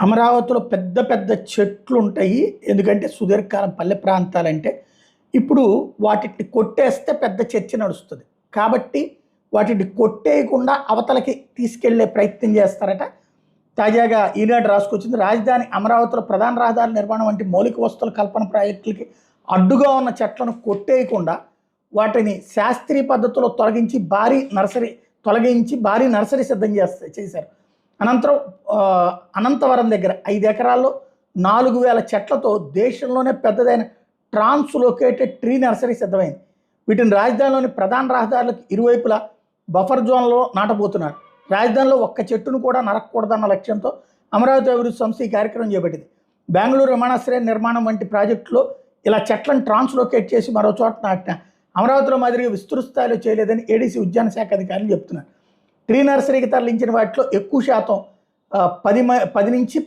అమరావతిలో పెద్ద పెద్ద చెట్లు ఉంటాయి. ఎందుకంటే సుదీర్ఘకాలం పల్లె ప్రాంతాలంటే. ఇప్పుడు వాటిని కొట్టేస్తే పెద్ద చర్చ నడుస్తుంది. కాబట్టి వాటిని కొట్టేయకుండా అవతలకి తీసుకెళ్లే ప్రయత్నం చేస్తారట. తాజాగా ఈనాడు రాసుకొచ్చింది. రాజధాని అమరావతిలో ప్రధాన రహదారుల నిర్మాణం వంటి మౌలిక వస్తువుల కల్పన ప్రాజెక్టులకి అడ్డుగా ఉన్న చెట్లను కొట్టేయకుండా వాటిని శాస్త్రీయ పద్ధతిలో భారీ నర్సరీ సిద్ధం చేశారు. అనంతరం అనంతవరం దగ్గర 5 ఎకరాల్లో 4000 చెట్లతో దేశంలోనే పెద్దదైన ట్రాన్స్లోకేటెడ్ ట్రీ నర్సరీ సిద్ధమైంది. వీటిని రాజధానిలోని ప్రధాన రహదారులకు ఇరువైపులా బఫర్ జోన్లో నాటబోతున్నారు. రాజధానిలో ఒక్క చెట్టును కూడా నరకకూడదన్న లక్ష్యంతో అమరావతి అభివృద్ధి సంస్థ ఈ కార్యక్రమం చేపట్టింది. బెంగళూరు విమానాశ్రయం నిర్మాణం వంటి ప్రాజెక్టులో ఇలా చెట్లను ట్రాన్స్లోకేట్ చేసి మరో చోట నాటిన అమరావతిలో మాదిరిగా విస్తృత స్థాయిలో చేయలేదని ఏడీసీ ఉద్యాన శాఖ అధికారులు చెప్తున్నారు. ట్రీ నర్సరీకి తరలించిన వాటిలో ఎక్కువ శాతం 10 నుంచి